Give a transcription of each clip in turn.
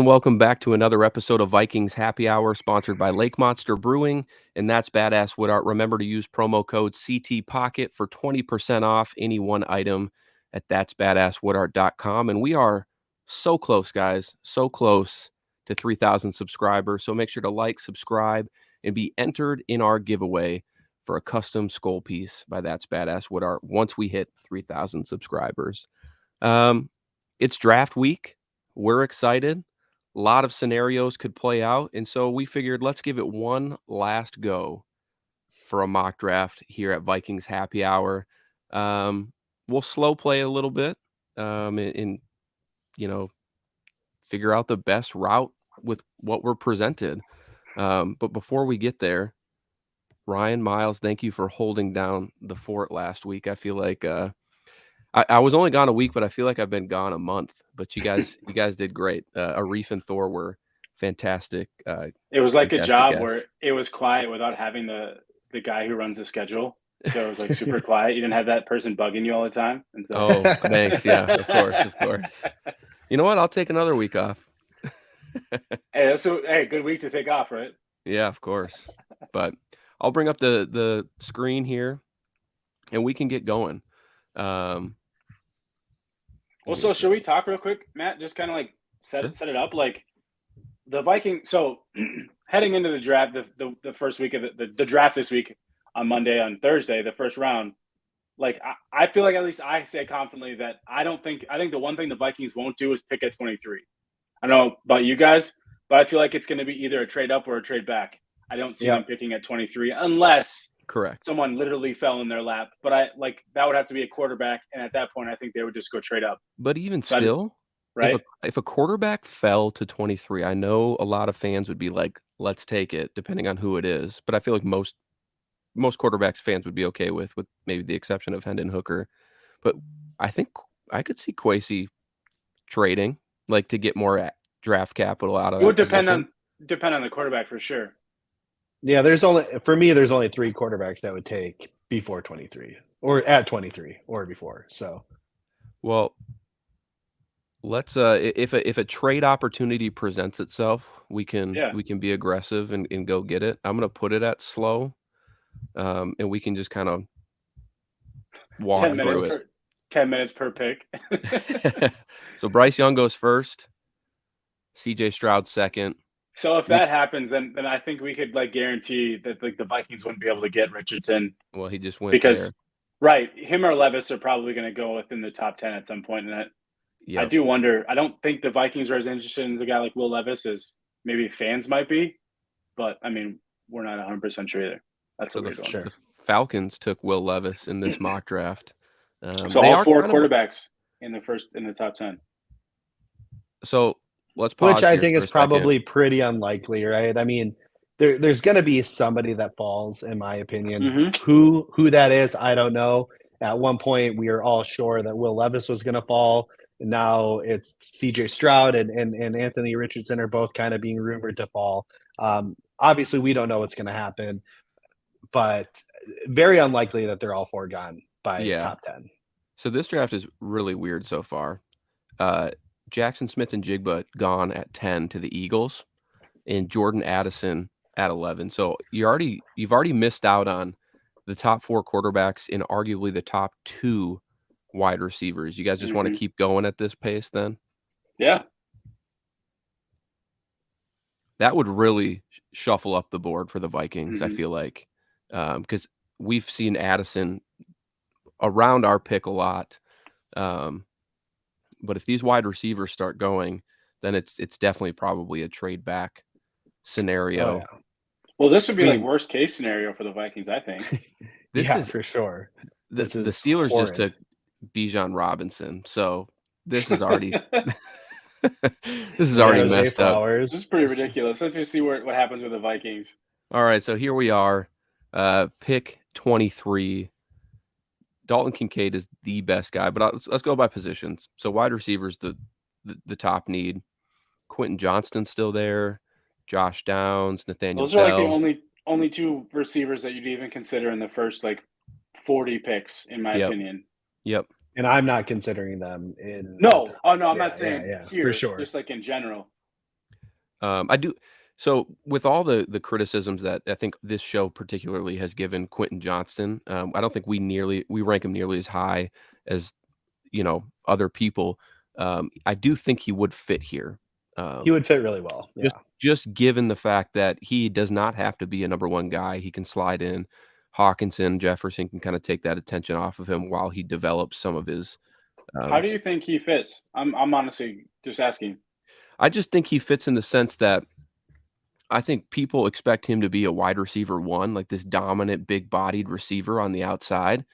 and welcome back to another episode of Vikings Happy Hour, sponsored by Lake Monster Brewing, and that's Badass Wood Art. Remember to use promo code CT Pocket for 20% off any one item at that'sbadasswoodart.com. And we are so close, guys, so close to 3,000 subscribers. So make sure to like, subscribe, and be entered in our giveaway for a custom Skol piece by That's Badass Wood Art once we hit 3,000 subscribers. It's draft week. We're excited. A lot of scenarios could play out. And so we figured let's give it one last go for a mock draft here at Vikings Happy Hour. We'll slow play a little bit and figure out the best route with what we're presented. But before we get there, Ryan, Miles, thank you for holding down the fort last week. I feel like I was only gone a week, but I feel like I've been gone a month. But you guys did great. Arif and Thor were fantastic. It was like a job guests. where it was quiet without having the guy who runs the schedule. So it was like super quiet. You didn't have that person bugging you all the time. And so... Oh, thanks. Yeah, of course. You know what? I'll take another week off. Hey, good week to take off, right? Yeah, of course. But I'll bring up the screen here, and we can get going. So should we talk real quick, Matt? Just kind of like set it up, like the Vikings. So heading into the draft, the first week of the draft this week on Monday, on Thursday, the first round. Like I feel like at least I say confidently that I think the one thing the Vikings won't do is pick at 23. I don't know about you guys, but I feel like it's going to be either a trade up or a trade back. I don't see them picking at 23 unless someone literally fell in their lap. But that would have to be a quarterback, and at that point, I think they would just go trade up. But even still, right? If a quarterback fell to 23, I know a lot of fans would be like, "Let's take it," depending on who it is. But I feel like most quarterbacks fans would be okay with maybe the exception of Hendon Hooker. But I think I could see Kwesi trading, like, to get more draft capital out of that. It would depend on the quarterback for sure. Yeah, there's only three quarterbacks that would take before 23 or at 23 or before. So, well, let's if a trade opportunity presents itself, we can be aggressive and go get it. I'm gonna put it at slow, and we can just kind of walk through it. 10 minutes per pick. So Bryce Young goes first. CJ Stroud second. So if that happens, then I think we could guarantee that the Vikings wouldn't be able to get Richardson. Well, he just went because there. Him or Levis are probably going to go within the top 10 at some point. And I do wonder. I don't think the Vikings are as interested in a guy like Will Levis as maybe fans might be, but I mean we're not 100% sure either. That's what we're doing. The Falcons took Will Levis in this mock draft. So all four quarterbacks in the top 10. So let's pause. Which I think is probably pretty unlikely, right? I mean, there's going to be somebody that falls, in my opinion. Mm-hmm. Who that is, I don't know. At one point, we were all sure that Will Levis was going to fall. And now it's CJ Stroud and Anthony Richardson are both kind of being rumored to fall. Obviously, we don't know what's going to happen, but very unlikely that they're all four gone by top 10. So this draft is really weird so far. Jackson Smith and Jigba gone at 10 to the Eagles, and Jordan Addison at 11. So you've already missed out on the top four quarterbacks and arguably the top two wide receivers. You guys just want to keep going at this pace then? Yeah. That would really shuffle up the board for the Vikings, I feel like, because we've seen Addison around our pick a lot. But if these wide receivers start going, then it's definitely probably a trade back scenario. Oh, yeah. Well, this would be worst case scenario for the Vikings, I think. This is for sure. The Steelers horrid. just took Bijan Robinson, so this is already messed up. This is pretty ridiculous. Let's just see what happens with the Vikings. All right, so here we are, pick 23. Dalton Kincaid is the best guy, but let's go by positions. So wide receivers, the top need. Quentin Johnston's still there. Josh Downs, Nathaniel Those are Bell. the only two receivers that you'd even consider in the first 40 picks, in my opinion. Yep. And I'm not considering them in. No. Oh no, I'm not saying here. For sure. Just in general. I do. So with all the criticisms that I think this show particularly has given Quentin Johnston, I don't think we rank him nearly as high as other people. I do think he would fit here. He would fit really well. Yeah. Just given the fact that he does not have to be a number one guy, he can slide in. Hawkinson, Jefferson can kind of take that attention off of him while he develops some of his. How do you think he fits? I'm honestly just asking. I just think he fits in the sense that I think people expect him to be a wide receiver one, like this dominant, big-bodied receiver on the outside.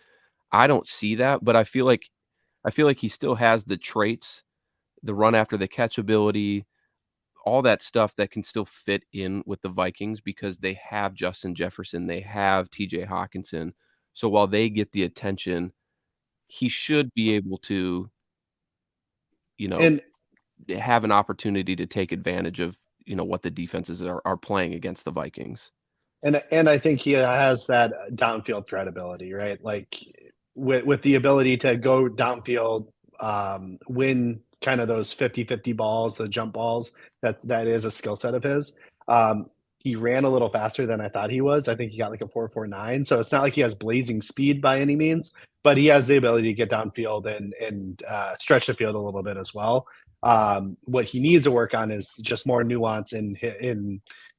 I don't see that, but I feel like he still has the traits, the run after the catch ability, all that stuff that can still fit in with the Vikings because they have Justin Jefferson, they have TJ Hawkinson. So while they get the attention, he should be able to, And have an opportunity to take advantage of, what the defenses are playing against the Vikings. And I think he has that downfield threat ability, right? Like with the ability to go downfield, win kind of those 50-50 balls, the jump balls, that is a skill set of his. He ran a little faster than I thought he was. I think he got like a 4.49. So it's not like he has blazing speed by any means, but he has the ability to get downfield and stretch the field a little bit as well. What he needs to work on is just more nuance in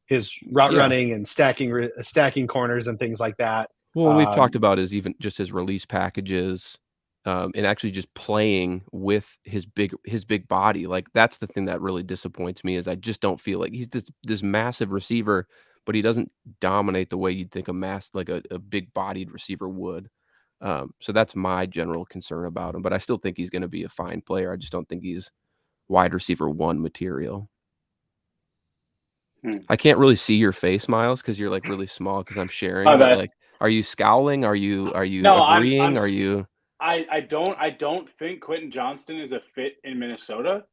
his route running and stacking corners and things like that. Well, we've talked about even just his release packages, and actually just playing with his big body. Like that's the thing that really disappoints me is I just don't feel like he's this massive receiver, but he doesn't dominate the way you'd think a big bodied receiver would. So that's my general concern about him. But I still think he's going to be a fine player. I just don't think he's wide receiver one material. I can't really see your face, Miles, because you're like really small because I'm sharing. But like, are you scowling? Are you agreeing? Are you? I don't think Quentin Johnston is a fit in Minnesota.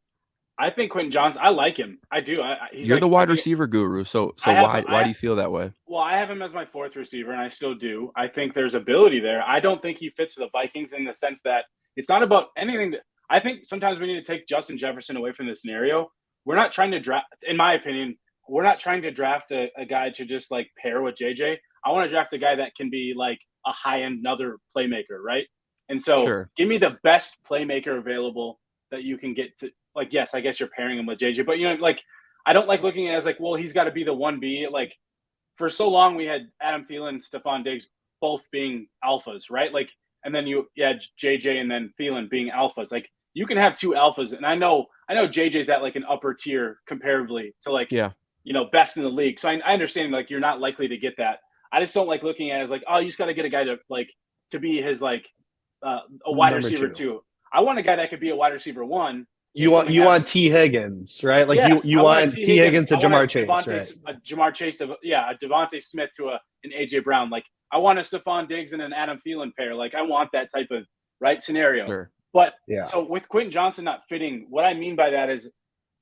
I think Quentin Johnston. I like him. I do. You're the wide receiver guru. So why do you feel that way? Well, I have him as my fourth receiver, and I still do. I think there's ability there. I don't think he fits the Vikings in the sense that it's not about anything. I think sometimes we need to take Justin Jefferson away from the scenario. We're not trying to draft, in my opinion, we're not trying to draft a guy to just like pair with JJ. I want to draft a guy that can be like a high-end another playmaker, right? And so give me the best playmaker available that you can get to. Like, yes, I guess you're pairing him with JJ, but like I don't like looking at it as like, well, he's got to be the 1B. Like for so long we had Adam Thielen and Stephon Diggs both being alphas, right? Like, and then you had JJ and then Thielen being alphas. Like you can have two alphas, and I know JJ's at like an upper tier comparatively to like best in the league. So I understand like you're not likely to get that. I just don't like looking at it as like, oh, you just got to get a guy to be his like a wide receiver two. I want a guy that could be a wide receiver one. You want T. Higgins, right? Like you want T. Higgins to Jamar Chase, right? A Jamar Chase, a Devontae Smith to an AJ Brown. Like I want a Stephon Diggs and an Adam Thielen pair. Like I want that type of scenario. Sure. But so with Quentin Johnston not fitting, what I mean by that is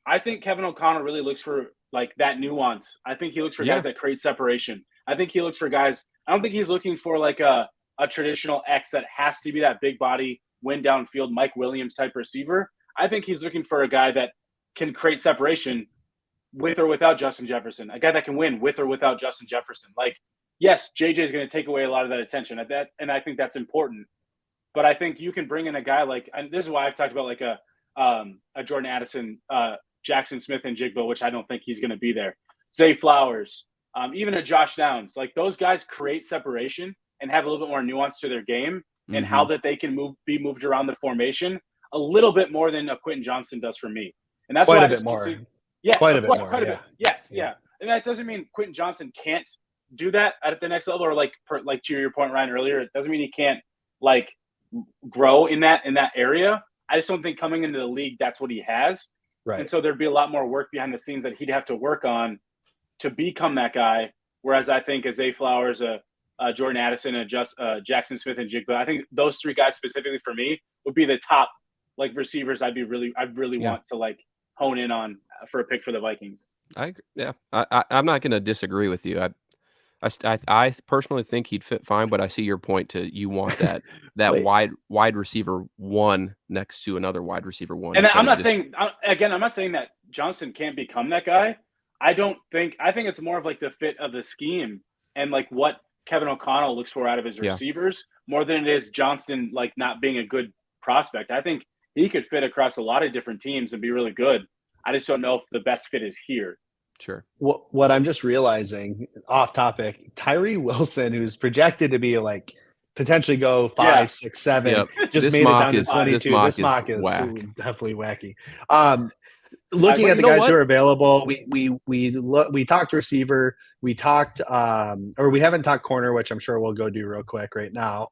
I think Kevin O'Connell really looks for like that nuance. I think he looks for guys that create separation. I think he looks for guys. I don't think he's looking for like a traditional X that has to be that big body, win downfield, Mike Williams type receiver. I think he's looking for a guy that can create separation with or without Justin Jefferson, a guy that can win with or without Justin Jefferson. Like, yes, JJ is going to take away a lot of that attention at that, and I think that's important. But I think you can bring in a guy like, and this is why I've talked about like a Jordan Addison, Jackson Smith and Jigba, which I don't think he's going to be there. Zay Flowers, even a Josh Downs. Like those guys create separation and have a little bit more nuance to their game and how that they can be moved around the formation a little bit more than a Quentin Johnston does for me. And that's quite why a bit more. Yes, quite a bit more. Quite a bit. Yes, yeah. And that doesn't mean Quentin Johnston can't do that at the next level, or like to your point, Ryan, earlier. It doesn't mean he can't like grow in that area. I just don't think coming into the league that's what he has. Right. And so there'd be a lot more work behind the scenes that he'd have to work on to become that guy. Whereas I think Zay Flowers, Jordan Addison, and Jackson Smith and Jigba, I think those three guys specifically for me would be the top like receivers I'd really want to like hone in on for a pick for the Vikings. I'm not going to disagree with you. I personally think he'd fit fine, but I see your point to you want that wide receiver one next to another wide receiver one. And I'm not saying that Johnston can't become that guy. I think it's more of like the fit of the scheme and like what Kevin O'Connell looks for out of his Yeah. receivers more than it is Johnston like not being a good prospect. I think he could fit across a lot of different teams and be really good. I just don't know if the best fit is here. Sure. What I'm just realizing, off topic, Tyree Wilson, who's projected to be like potentially go 5, Yeah. 6, 7, Yep. just This made it mock down to is- 22. This mock is whack. definitely wacky. Looking But at the you know guys who what? are available, we talked receiver, we talked or we haven't talked corner, which I'm sure we'll go do real quick right now.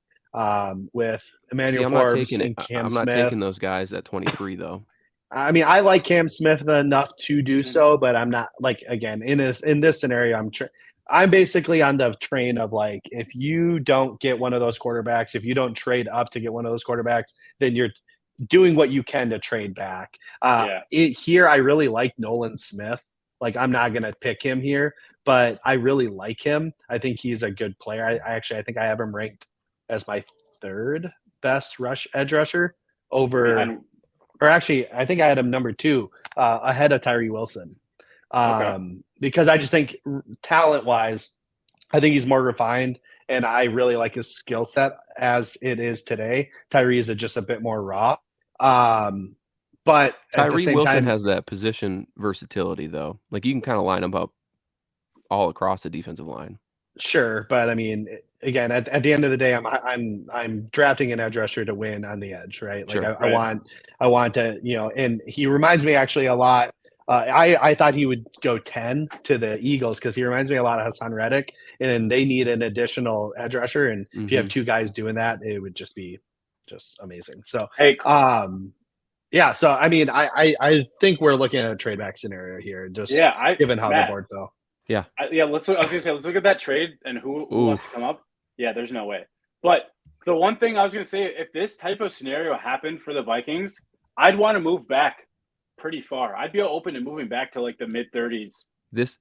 With Emmanuel I'm not Forbes taking it. and Cam I'm not Smith. taking those guys at 23 though. I mean, I like Cam Smith enough to do so, but I'm not like again in this scenario. I'm basically on the train of like if you don't get one of those quarterbacks, if you don't trade up to get one of those quarterbacks, then you're doing what you can to trade back. Here, I really like Nolan Smith. Like I'm not gonna pick him here, but I really like him. I think he's a good player. I think I have him ranked as my third best edge rusher over. Or actually, I think I had him number 2 ahead of Tyree Wilson. Because I just think talent-wise, I think he's more refined, and I really like his skill set as it is today. Tyree is just a bit more raw. But at the Tyree same Wilson time, has that position versatility, though. Like you can kind of line him up all across the defensive line. Sure, but I mean, again, at the end of the day, I'm drafting an edge rusher to win on the edge, right? Like Sure. I want to, and he reminds me actually a lot. I thought he would go 10 to the Eagles because he reminds me a lot of Hassan Reddick, and they need an additional edge rusher. And if you have 2 guys doing that, it would just be just amazing. So, yeah. So I mean, I think we're looking at a trade back scenario here, just given how the board fell. Yeah. I was gonna say, let's look at that trade and who wants to come up. Yeah, there's no way. But the one thing I was gonna say, if this type of scenario happened for the Vikings, I'd want to move back pretty far. I'd be open to moving back to like the mid 30s. But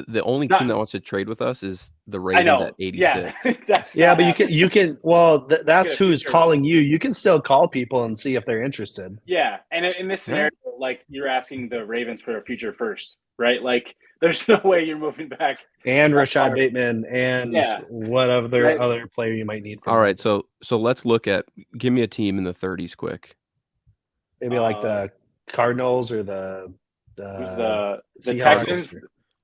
the only team that wants to trade with us is the Ravens at 86. Yeah, but you can. Well, that's who's calling you. You can still call people and see if they're interested. Yeah, and in this scenario, like you're asking the Ravens for a future first, right? Like, there's no way you're moving back. And Rashad Bateman and what other player you might need. All right, so let's look at. Give me a team in the 30s, quick. Maybe like the Cardinals or the Texans.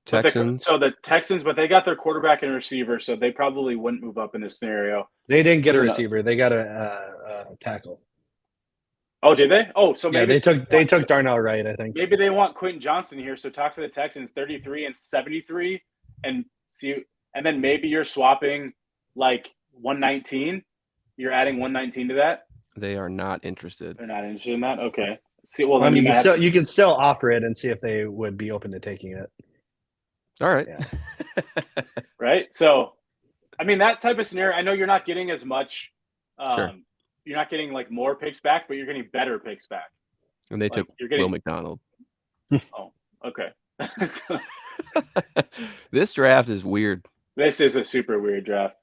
Texans. So the Texans, but they got their quarterback and receiver, so they probably wouldn't move up in this scenario. They didn't get a receiver; they got a tackle. Oh, did they? Oh, so maybe they took Darnell Wright, I think. Maybe they want Quentin Johnston here. So talk to the Texans, 33 and 73, and see, and then maybe you're swapping like 119. You're adding 119 to that. They are not interested. They're not interested in that. Okay. See, well, I mean, you can still offer it and see if they would be open to taking it. All right. Yeah. Right. So, I mean, that type of scenario. I know you're not getting as much. Sure. You're not getting like more picks back, but you're getting better picks back. And they took Will McDonald. Oh, okay. This draft is weird. This is a super weird draft.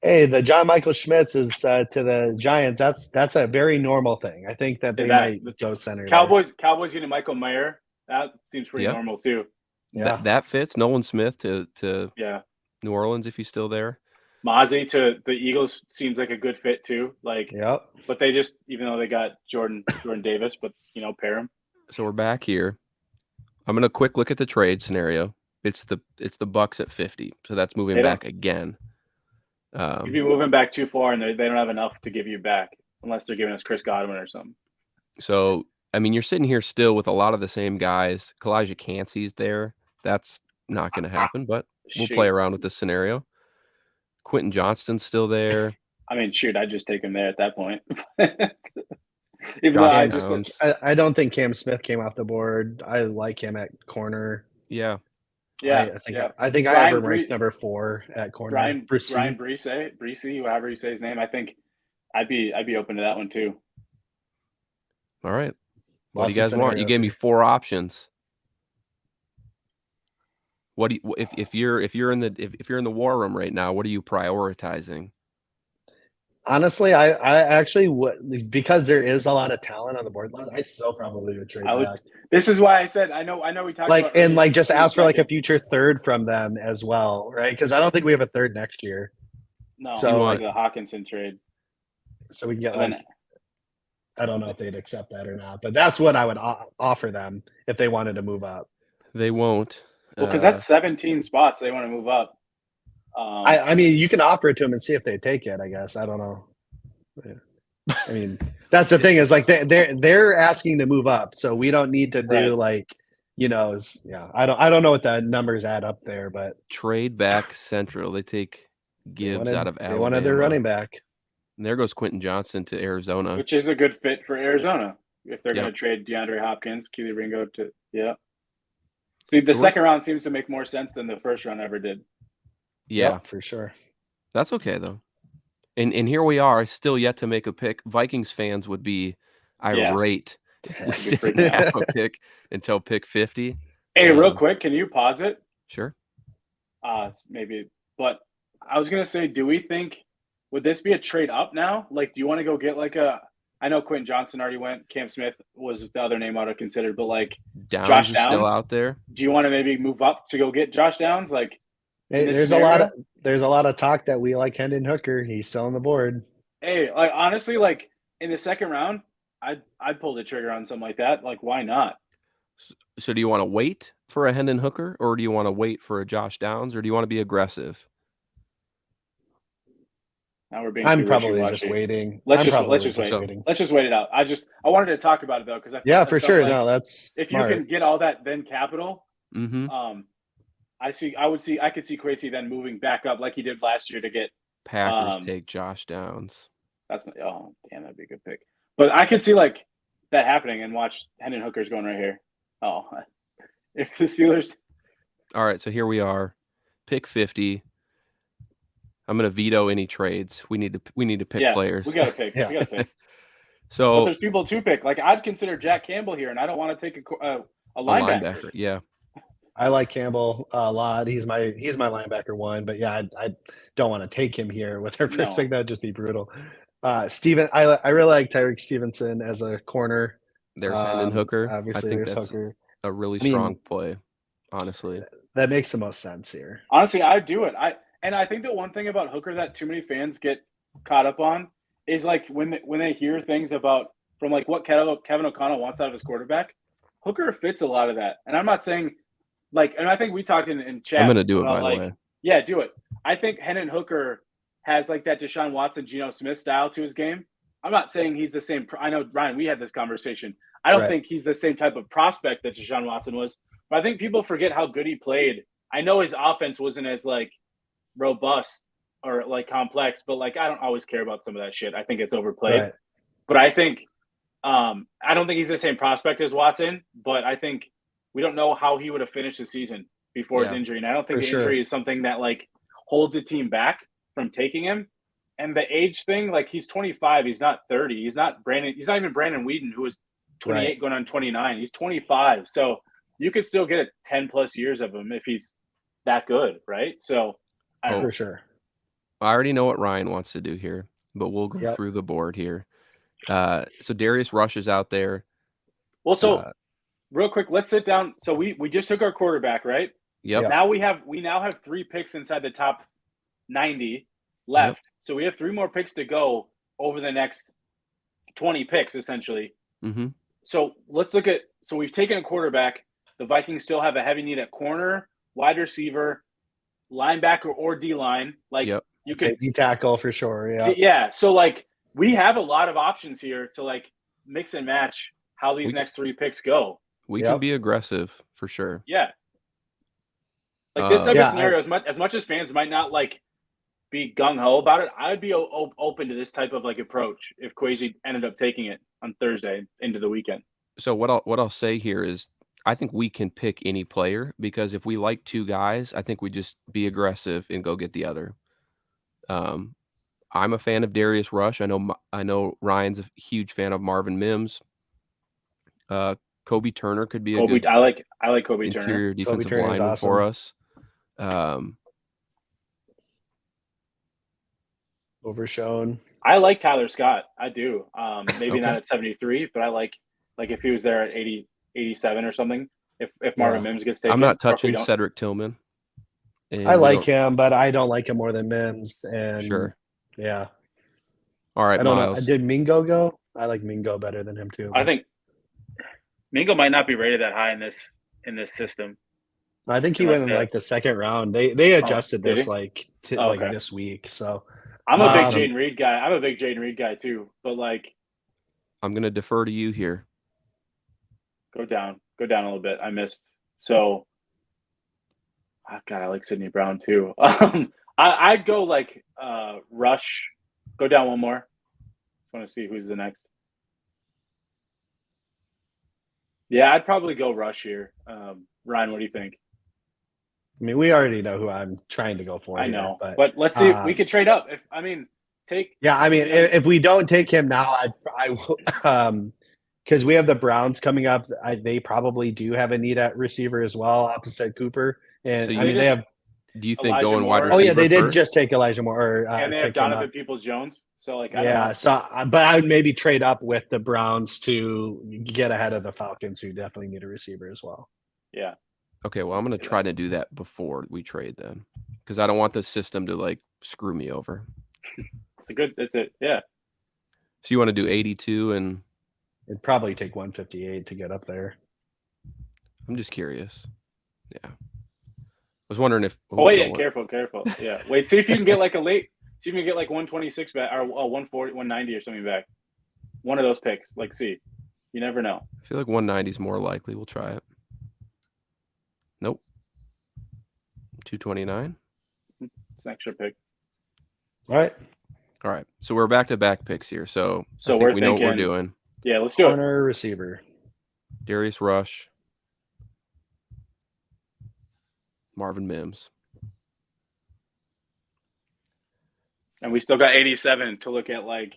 Hey, the John Michael Schmitz is to the Giants. That's a very normal thing. I think that they might go center. Cowboys getting Michael Mayer. That seems pretty normal too. Yeah, that fits. Nolan Smith to New Orleans if he's still there. Mozzie to the Eagles seems like a good fit too. Like, but they just, even though they got Jordan Davis, but pair him. So we're back here. I'm gonna quick look at the trade scenario. It's the Bucks at 50, so that's moving back again. You'd be moving back too far, and they don't have enough to give you back unless they're giving us Chris Godwin or something. So I mean, you're sitting here still with a lot of the same guys. Kalijah Cansey's there. That's not going to happen, but we'll play around with this scenario. Quentin Johnston's still there. I mean, I'd just take him there at that point. I don't think Cam Smith came off the board. I like him at corner. Yeah. I think I have him ranked number 4 at corner. Brian Breese, however you say his name. I think I'd be open to that one too. All right. What do you guys want? You gave me 4 options. What do you, if you're in the war room right now, what are you prioritizing? Honestly, I actually would, because there is a lot of talent on the board. I still probably would trade back. This is why I said I know we talked like about and like just early ask for like a second. future third from them as well, right? Because I don't think we have a third next year. No, So like the Hawkinson trade. So we can get And like then- I don't know if they'd accept that or not, but that's what I would offer them if they wanted to move up. They won't. Well, because that's 17 spots they want to move up. I mean, you can offer it to them and see if they take it. I guess I don't know. I mean, that's the thing is like they're asking to move up, so we don't need to do like I don't know what the numbers add up there, but trade back Central. They take Gibbs out of Alabama. They wanted their running back. And there goes Quentin Johnson to Arizona, which is a good fit for Arizona if they're going to trade DeAndre Hopkins, Keely Ringo to See, the second round seems to make more sense than the first round ever did. Yeah, yep, for sure. That's okay though. And here we are, still yet to make a pick. Vikings fans would be irate if we didn't have a pick until pick 50. Hey, real quick, can you pause it? Sure. Maybe, but I was gonna say, would this be a trade up now? Like, do you want to go get like I know Quentin Johnson already went. Cam Smith was the other name I would have considered, but like Josh Downs still out there. Do you want to maybe move up to go get Josh Downs? Like, there's a lot of talk that we like Hendon Hooker. He's still on the board. Hey, like honestly, like in the second round, I'd pull the trigger on something like that. Like, why not? So do you want to wait for a Hendon Hooker, or do you want to wait for a Josh Downs, or do you want to be aggressive? Now we're being I'm probably just waiting. Let's just wait. Let's just wait it out. I wanted to talk about it though, because for sure. Like, no, that's if smart. you can get all that then capital. Mm-hmm. I could see Quasey then moving back up like he did last year to get Packers take Josh Downs. That'd be a good pick. But I could see like that happening and watch Hendon Hooker's going right here. Oh, if the Steelers. All right, so here we are, pick 50. I'm going to veto any trades. We need to pick players. We got to pick. We got to pick. So there's people to pick. Like I'd consider Jack Campbell here, and I don't want to take a linebacker. Yeah. I like Campbell a lot. He's my linebacker one, but yeah, I don't want to take him here with our first pick. That'd just be brutal. Steven, I really like Tyreek Stevenson as a corner. There's Hendon Hooker. Obviously, I think that's Hooker. A really strong play, honestly. That makes the most sense here. Honestly, I'd do it. I think the one thing about Hooker that too many fans get caught up on is like when they hear things about from like what Kevin O'Connell wants out of his quarterback, Hooker fits a lot of that. And I'm not saying like, and I think we talked in chat. I'm going to do it, by the way. Yeah, do it. I think Hendon Hooker has like that Deshaun Watson, Geno Smith style to his game. I'm not saying he's the same. I know, Ryan, we had this conversation. I don't think he's the same type of prospect that Deshaun Watson was. But I think people forget how good he played. I know his offense wasn't as like robust or like complex, but like I don't always care about some of that shit. I think it's overplayed. Right. But I think I don't think he's the same prospect as Watson, but I think we don't know how he would have finished the season before his injury. And I don't think the injury is something that like holds a team back from taking him. And the age thing, like he's 25, he's not 30. He's not even Brandon Whedon, who was 28 going on 29. He's 25. So you could still get 10 plus years of him if he's that good, right? So for sure. I already know what Ryan wants to do here, but we'll go through the board here. So Darius Rush is out there. Well, so real quick, let's sit down. So we just took our quarterback, right? Yep. Now we now have 3 picks inside the top 90 left. Yep. So we have 3 more picks to go over the next 20 picks, essentially. Mm-hmm. So let's look at. So we've taken a quarterback. The Vikings still have a heavy need at corner, wide receiver, linebacker, or D line. Like you could D tackle for sure. Yeah. Yeah. So like we have a lot of options here to like mix and match how these next 3 picks go. We can be aggressive for sure. Yeah. Like this type of scenario, as much as fans might not like be gung ho about it, I would be open to this type of like approach if Quasey ended up taking it on Thursday into the weekend. So what I'll say here is I think we can pick any player because if we like 2 guys, I think we just be aggressive and go get the other. I'm a fan of Darius Rush. I know Ryan's a huge fan of Marvin Mims. Kobe Turner could be a good. I like Kobe interior Turner. defensive lineman for us. Overshown. I like Tyler Scott. I do. Maybe not Okay. at 73, but I like if he was there at 80, 87 or something. If Marvin Mims gets taken, I'm not or if we touching don't. Cedric Tillman. I like him, but I don't like him more than Mims. And Sure. yeah. All right, I don't Miles. know. Did Mingo go? I like Mingo better than him too. I think Mingo might not be rated that high in this system. I think he went in like the second round. They adjusted this like this week. So I'm a big Jaden Reed guy. I'm a big Jaden Reed guy too. But like, I'm gonna defer to you here. Go down a little bit. I missed. So, God, I like Sidney Brown too. I'd go like Rush. Go down one more. Just want to see who's the next. Yeah, I'd probably go Rush here. Ryan, what do you think? I mean, we already know who I'm trying to go for. I know, but let's see. We could trade up. If we don't take him now, I will. Because we have the Browns coming up. They probably do have a need at receiver as well, opposite Cooper. And So they have. Do you think Elijah going Moore? wide receiver? Oh yeah, they did first? just take Elijah Moore. And they have Donovan Peoples-Jones. So like, I don't know. So but I would maybe trade up with the Browns to get ahead of the Falcons, who definitely need a receiver as well. Yeah. Okay, well, I'm going to try to do that before we trade them because I don't want the system to like screw me over. That's it. Yeah. So you want to do 82 and it'd probably take 158 to get up there. I'm just curious. Yeah. I was wondering if. Oh, wait, careful. Yeah. Wait, see if you can get like see if you can get like 126 back or 140, 190 or something back. One of those picks. Like, see. You never know. I feel like 190 is more likely. We'll try it. Nope. 229. It's an extra pick. All right. So we're back-to-back picks here. So we know what we're doing. Yeah, let's do it. Corner receiver. Darius Rush. Marvin Mims. And we still got 87 to look at like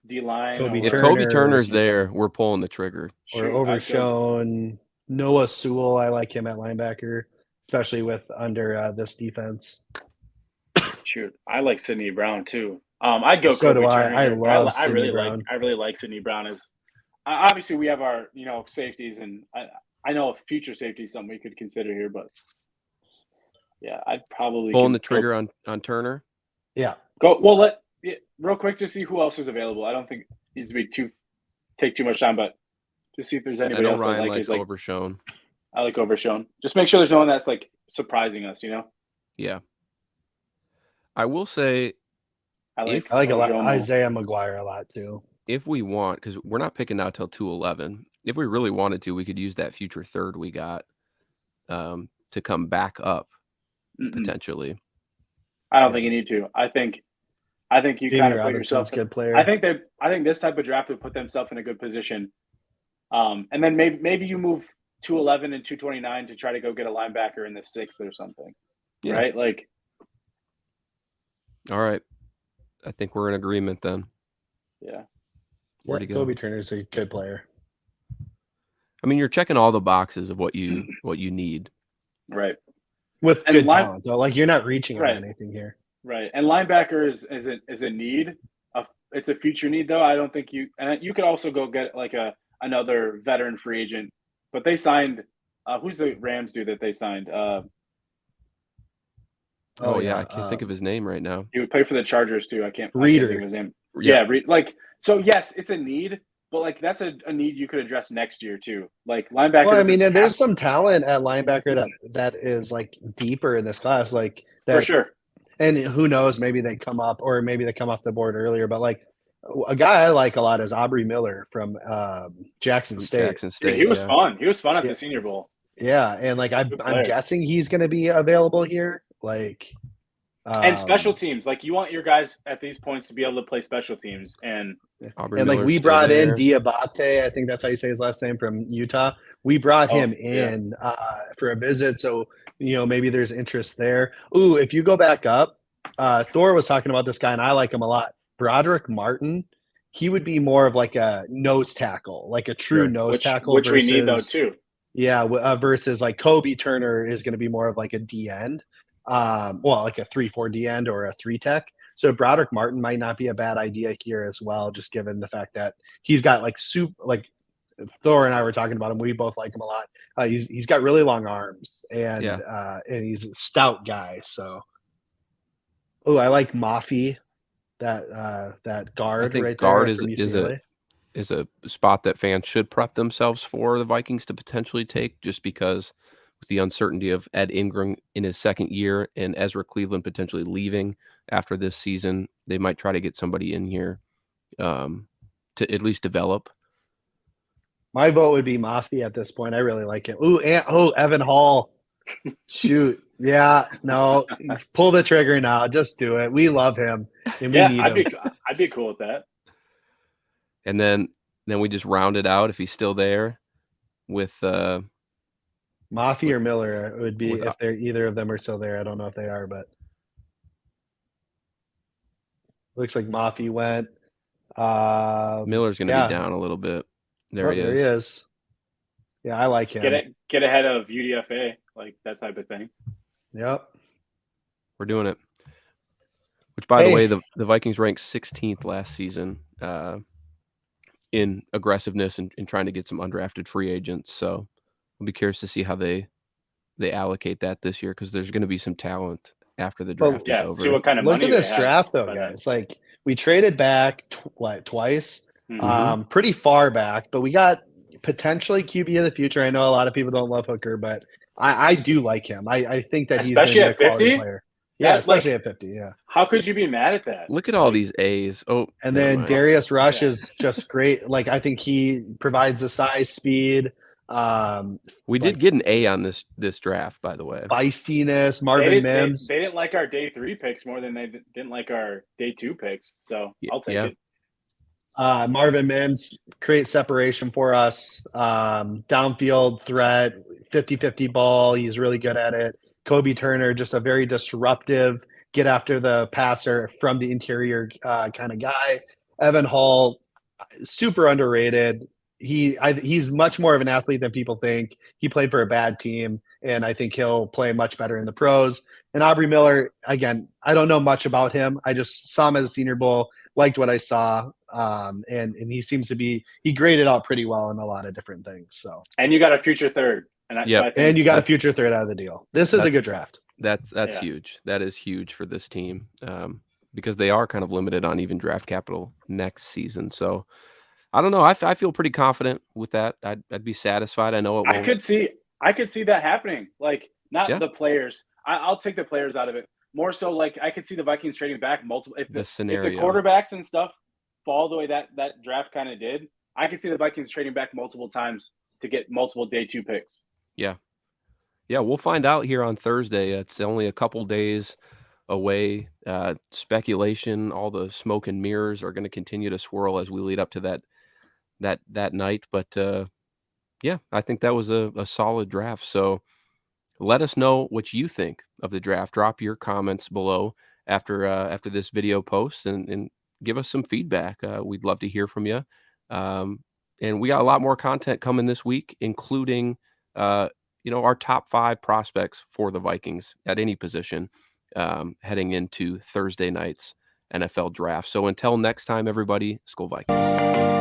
D-line. If Kobe Turner's there, we're pulling the trigger. Or Overshown. Noah Sewell, I like him at linebacker, especially with under this defense. Shoot, I like Sidney Brown too. I'd go. So Kobe do I. Turner. I love Sidney Brown. I really like Sidney Brown. Obviously we have our safeties, and I know a future safety is something we could consider here, but yeah, I'd probably pulling the trigger on Turner. Yeah. Go. Well, real quick to see who else is available. I don't think it needs to take too much time, but just see if there's anybody else. Ryan likes Overshown. I like Overshown. Just make sure there's no one that's like surprising us. Yeah. I will say. I like a lot Isaiah McGuire a lot too. If we want, because we're not picking out till 211. If we really wanted to, we could use that future third we got to come back up potentially. I don't think you need to. I think you kind of put yourself. Good player. I think this type of draft would put themselves in a good position. And then maybe you move 211 and 229 to try to go get a linebacker in the 6th or something. Yeah. Right? Like. All right. I think we're in agreement then. Yeah. Where'd he go? Kobe Turner's a good player. I mean, you're checking all the boxes of what you need. Right. With good talent, though. Like, you're not reaching on anything here. Right. And linebacker is a need. It's a future need, though. I don't think you – and you could also go get, like, another veteran free agent. But they signed who's the Rams dude that they signed? I can't think of his name right now. He would play for the Chargers too. I can't think of his name. Yeah, so yes, it's a need, but like that's a need you could address next year too. Like linebacker. Well, I mean, and there's some talent at linebacker that is like deeper in this class, like that, for sure. And who knows, maybe they come up, or maybe they come off the board earlier. But like a guy I like a lot is Aubrey Miller from Jackson State. Dude, he was fun. He was fun at the Senior Bowl. Yeah, and like I'm guessing he's going to be available here. Like, and special teams, like you want your guys at these points to be able to play special teams, and like we brought in Diabate, I think that's how you say his last name, from Utah. We brought him in for a visit, so maybe there's interest there. Ooh, if you go back up, Thor was talking about this guy, and I like him a lot. Broderick Martin, he would be more of like a nose tackle, like a true nose tackle, which we need though too. Yeah, versus like Kobe Turner is going to be more of like a D end. Like a 3-4 D end or a 3 tech. So Broderick Martin might not be a bad idea here as well, just given the fact that he's got Thor and I were talking about him. We both like him a lot. He's got really long arms and he's a stout guy. So, I like Mafi, that guard. I think right guard there is a spot that fans should prep themselves for the Vikings to potentially take, just because with the uncertainty of Ed Ingram in his second year and Ezra Cleveland potentially leaving after this season, they might try to get somebody in here to at least develop. My vote would be Mafi at this point. I really like it. Evan Hall. Shoot. Yeah, no, pull the trigger now. Just do it. We love him, and we need him. I'd be cool with that. And then we just round it out if he's still there with Mafi or Miller. It would be if they're either of them are still there. I don't know if they are, but looks like Mafi went. Miller's going to be down a little bit. There he is. Yeah, I like him. Get ahead of UDFA, like that type of thing. Yep. We're doing it. Which, by the way, the Vikings ranked 16th last season in aggressiveness and trying to get some undrafted free agents. So I'll be curious to see how they allocate that this year, because there's going to be some talent after the draft is over. See what kind of money. Look at this draft, though, guys. Like, we traded back twice, pretty far back, but we got potentially QB of the future. I know a lot of people don't love Hooker, but I do like him. I think that especially he's going to be a quality 50 player. Yeah, especially at 50. Yeah. How could you be mad at that? Look at all these A's. Oh, and then Darius Rush is just great. Like, I think he provides the size, speed. We did get an A on this draft, by the way. Feistiness, Marvin Mims. They didn't like our day 3 picks more than they didn't like our day 2 picks. So I'll take it. Marvin Mims creates separation for us. Downfield threat, 50-50 ball. He's really good at it. Kobe Turner, just a very disruptive, get after the passer from the interior kind of guy. Evan Hall, super underrated. He's much more of an athlete than people think. He played for a bad team, and I think he'll play much better in the pros. And Aubrey Miller, again, I don't know much about him. I just saw him at the Senior Bowl, liked what I saw, and he seems to be – he graded out pretty well in a lot of different things. So, and you got a future third. And you got a future third out of the deal. This is a good draft. That's huge. That is huge for this team because they are kind of limited on even draft capital next season. So I don't know. I feel pretty confident with that. I'd be satisfied. I know it won't. I could see that happening. Like, not the players. I'll take the players out of it. More so, like, I could see the Vikings trading back multiple. If the quarterbacks and stuff fall the way that draft kind of did, I could see the Vikings trading back multiple times to get multiple day 2 picks. Yeah, we'll find out here on Thursday. It's only a couple days away. Speculation, all the smoke and mirrors are going to continue to swirl as we lead up to that night. But I think that was a solid draft. So let us know what you think of the draft. Drop your comments below after this video post and give us some feedback. We'd love to hear from you. And we got a lot more content coming this week, including our top 5 prospects for the Vikings at any position heading into Thursday night's NFL draft. So until next time, everybody, Skol Vikings.